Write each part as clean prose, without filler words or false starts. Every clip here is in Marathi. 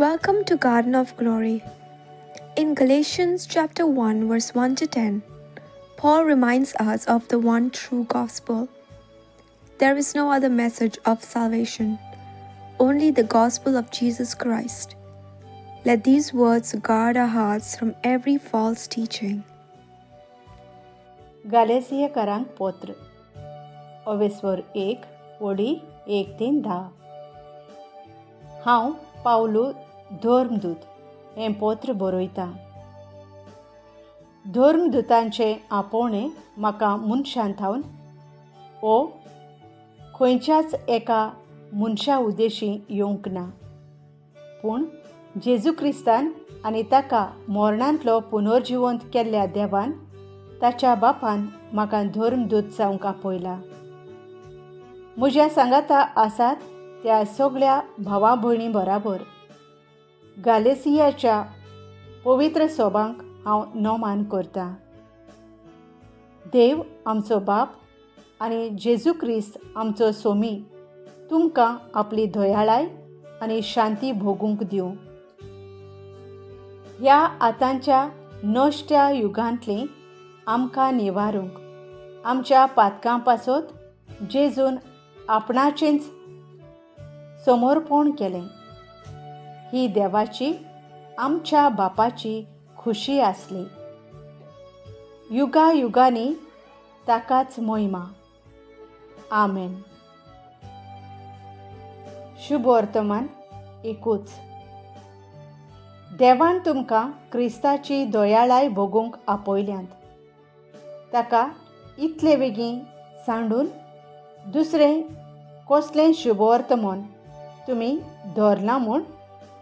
Welcome to Garden of Glory. In Galatians chapter 1 verse 1 to 10, Paul reminds us of the one true gospel. There is no other message of salvation, only the gospel of Jesus Christ. Let these words guard our hearts from every false teaching. गालेसियकारांक पोत्र ओवेस्वर 1 वडी 1-10. हांव पावलू धर्मदूत हें पोत्र बरयतां. धर्मदुतांचे आपोवणे म्हाका मनशांतावन ओ खंयच्याच एका मनशा उद्देशी येवंक ना, पूण जेजू क्रिस्तान आनी ताका मरणांतलो पुनर्जिवंत केल्ल्या देवान ताच्या बापान म्हाका धर्मदूत जावंक आपयला. म्हज्या सांगाता आसात त्या सगळ्या भावा भयणी बराबर गालेसियाच्या पवित्र सोबांक हांव नोमान करतां. देव आमचो बाप आनी जेजू क्रिस्त आमचो सोमी तुमकां आपली दयाळाय आनी शांती भोगूंक दिवं. ह्या आतांच्या नश्ट्या युगांतली आमकां निवारूंक आमच्या पातकां पासत जेजून आपणाचेंच समर्पण केलें. ही देवाची आमच्या बापाची खुशी आसली. युगा युगांनी ताकाच महिमा. आमेन. शुभ वर्तमान एकूच. देवान तुमकां क्रिस्ताची दयाळाय भोगूंक आपयल्यांत. ताका इतले बेगीन सांडून दुसरें कसलें शुभ वर्तमान तुमी धरलां म्हूण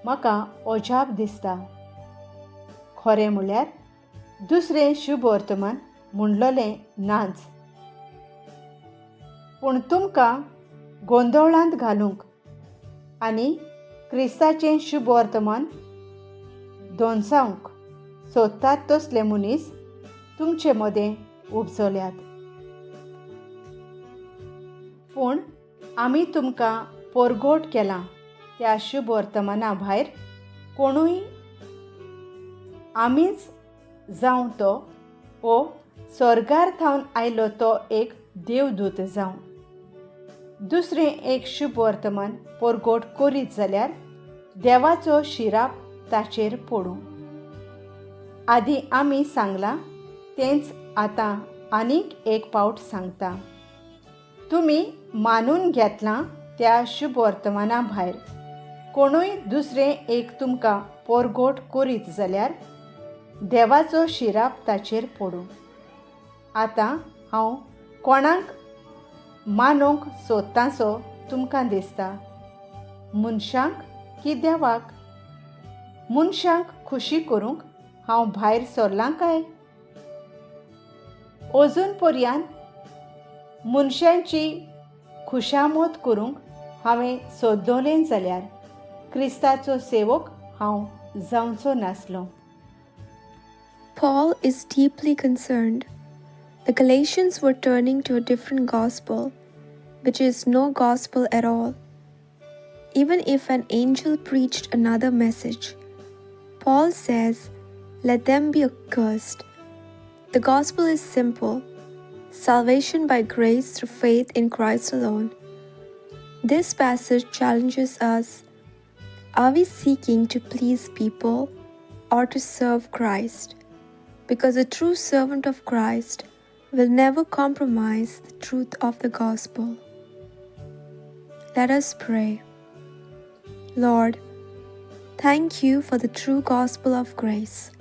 म्हाका अजाप दिसता. खरें म्हळ्यार दुसरें शुभ वर्तमान म्हणलोलें नाच, पूण तुमकां गोंदळांत घालूंक आनी क्रिस्ताचें शुभ वर्तमान धोनसावंक सोदतात तसले मनीस तुमचे मदें उपजल्यात. पूण आमी तुमकां परगोट केलां त्या शुभ वर्तमाना भायर कोणूय आमीच जावं तो ओ स्वर्गार थावन आयलो तो एक देवदूत जावं दुसरें एक शुभ वर्तमान परगोट करीत जाल्यार देवाचो शिराप ताचेर पडूं. आदी आमी सांगलां तेंच आतां आनीक एक पावट सांगता. तुमी मानून घेतलां त्या शुभ वर्तमाना भायर कोणूय दुसरें एक तुमकां परगोट करीत जाल्यार देवाचो शिराप ताचेर पडूं. आतां हांव कोणाक मानूंक सोदतांसो तुमकां दिसता, मनशांक की देवाक? मनशांक खुशी करूंक हांव भायर सरलां काय? अजून पर्यंत मनशांची खुशामोद करूंक हांवें सोदलें जाल्यार क्रिस्ताचो सेवक हांव जावचो नासलो. Paul is deeply concerned. The Galatians were turning to a different gospel, which is no gospel at all. Even if an angel preached another message, Paul says, let them be accursed. The gospel is simple: salvation by grace through faith in Christ alone. This passage challenges us. Are we seeking to please people or to serve Christ? Because a true servant of Christ will never compromise the truth of the gospel. Let us pray. Lord, thank you for the true gospel of grace.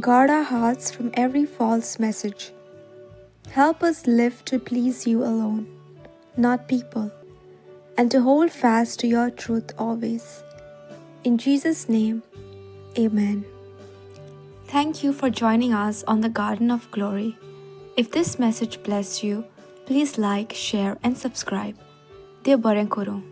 Guard our hearts from every false message. Help us live to please you alone, not people, and to hold fast to your truth always. In Jesus' name, Amen. Thank you for joining us on the Garden of Glory. If this message blessed you, please like, share, and subscribe. Dear Baren Koro.